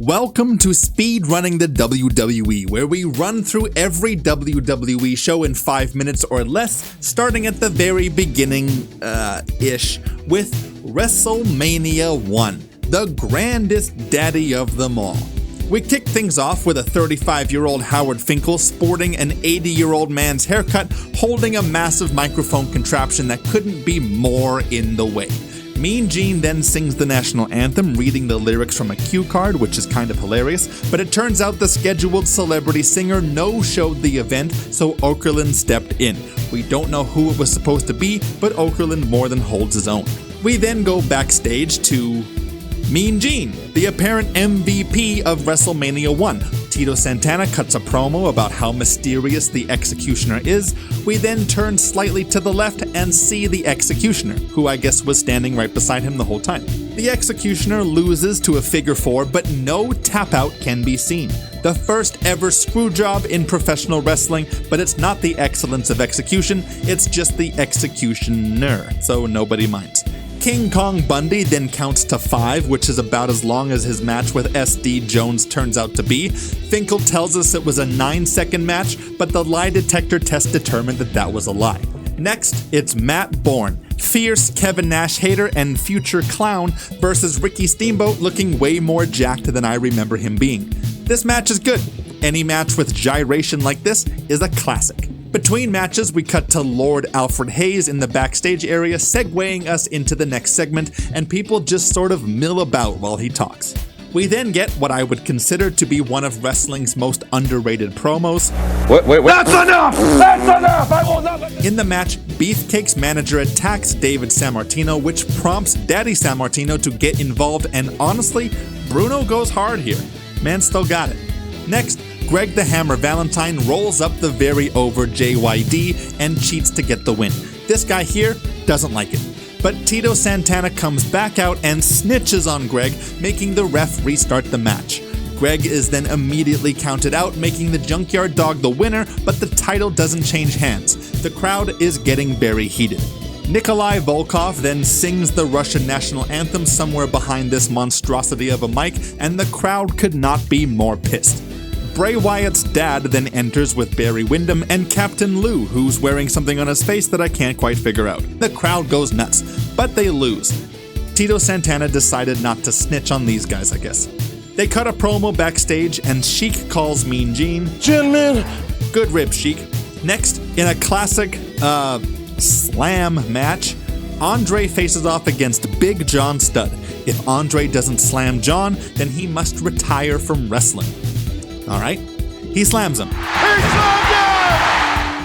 Welcome to Speed Running the WWE, where we run through every WWE show in 5 minutes or less, starting at the very beginning-ish with Wrestlemania 1, the grandest daddy of them all. We kick things off with a 35-year-old Howard Finkel sporting an 80-year-old man's haircut, holding a massive microphone contraption that couldn't be more in the way. Mean Gene then sings the national anthem, reading the lyrics from a cue card, which is kind of hilarious, but it turns out the scheduled celebrity singer no-showed the event, so Okerlund stepped in. We don't know who it was supposed to be, but Okerlund more than holds his own. We then go backstage to Mean Gene, the apparent MVP of Wrestlemania 1. Tito Santana cuts a promo about how mysterious the Executioner is. We then turn slightly to the left and see the Executioner, who I guess was standing right beside him the whole time. The Executioner loses to a figure 4, but no tap out can be seen. The first ever screw job in professional wrestling, but it's not the excellence of execution, it's just the Executioner, so nobody minds. King Kong Bundy then counts to 5, which is about as long as his match with SD Jones turns out to be. Finkel tells us it was a 9-second match, but the lie detector test determined that was a lie. Next, it's Matt Bourne, fierce Kevin Nash hater and future clown, versus Ricky Steamboat looking way more jacked than I remember him being. This match is good. Any match with gyration like this is a classic. Between matches, we cut to Lord Alfred Hayes in the backstage area, segueing us into the next segment, and people just sort of mill about while he talks. We then get what I would consider to be one of wrestling's most underrated promos. Wait. That's enough! That's enough! I will not let this... In the match, Beefcake's manager attacks David Sammartino, which prompts Daddy Sammartino to get involved, and honestly, Bruno goes hard here. Man still got it. Next, Greg the Hammer Valentine rolls up the very over JYD and cheats to get the win. This guy here doesn't like it. But Tito Santana comes back out and snitches on Greg, making the ref restart the match. Greg is then immediately counted out, making the Junkyard Dog the winner, but the title doesn't change hands. The crowd is getting very heated. Nikolai Volkov then sings the Russian national anthem somewhere behind this monstrosity of a mic, and the crowd could not be more pissed. Bray Wyatt's dad then enters with Barry Windham and Captain Lou, who's wearing something on his face that I can't quite figure out. The crowd goes nuts, but they lose. Tito Santana decided not to snitch on these guys, I guess. They cut a promo backstage and Sheik calls Mean Gene Gentlemen. Good rib, Sheik. Next, in a classic, slam match, Andre faces off against Big John Studd. If Andre doesn't slam John, then he must retire from wrestling. Alright, he slams him.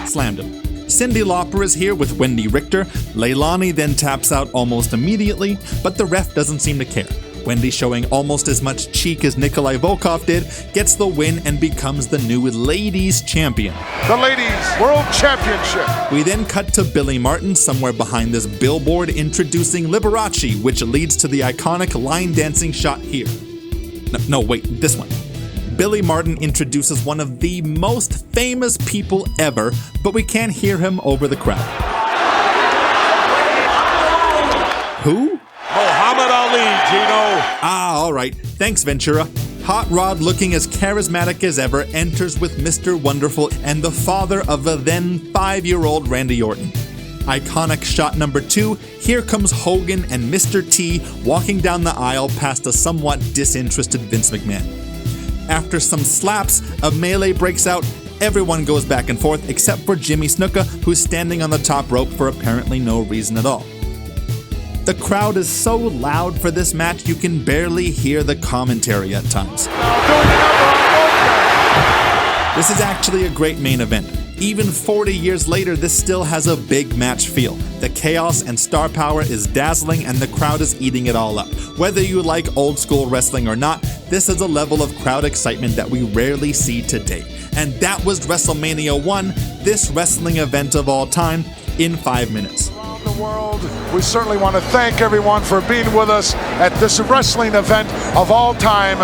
Slammed him. Cyndi Lauper is here with Wendy Richter. Leilani then taps out almost immediately, but the ref doesn't seem to care. Wendy, showing almost as much cheek as Nikolai Volkov did, gets the win and becomes the new ladies champion. The Ladies World Championship. We then cut to Billy Martin somewhere behind this billboard introducing Liberace, which leads to the iconic line dancing shot here. No, wait, this one. Billy Martin introduces one of the most famous people ever, but we can't hear him over the crowd. Who? Muhammad Ali, Gino. Alright. Thanks, Ventura. Hot Rod, looking as charismatic as ever, enters with Mr. Wonderful and the father of the then 5-year-old Randy Orton. Iconic shot number 2, here comes Hogan and Mr. T walking down the aisle past a somewhat disinterested Vince McMahon. After some slaps, a melee breaks out. Everyone goes back and forth except for Jimmy Snuka, who's standing on the top rope for apparently no reason at all. The crowd is so loud for this match you can barely hear the commentary at times. This is actually a great main event. Even 40 years later, this still has a big match feel. The chaos and star power is dazzling and the crowd is eating it all up. Whether you like old school wrestling or not, this is a level of crowd excitement that we rarely see today. And that was Wrestlemania 1, this wrestling event of all time, in 5 minutes. Around the world, we certainly want to thank everyone for being with us at this wrestling event of all time.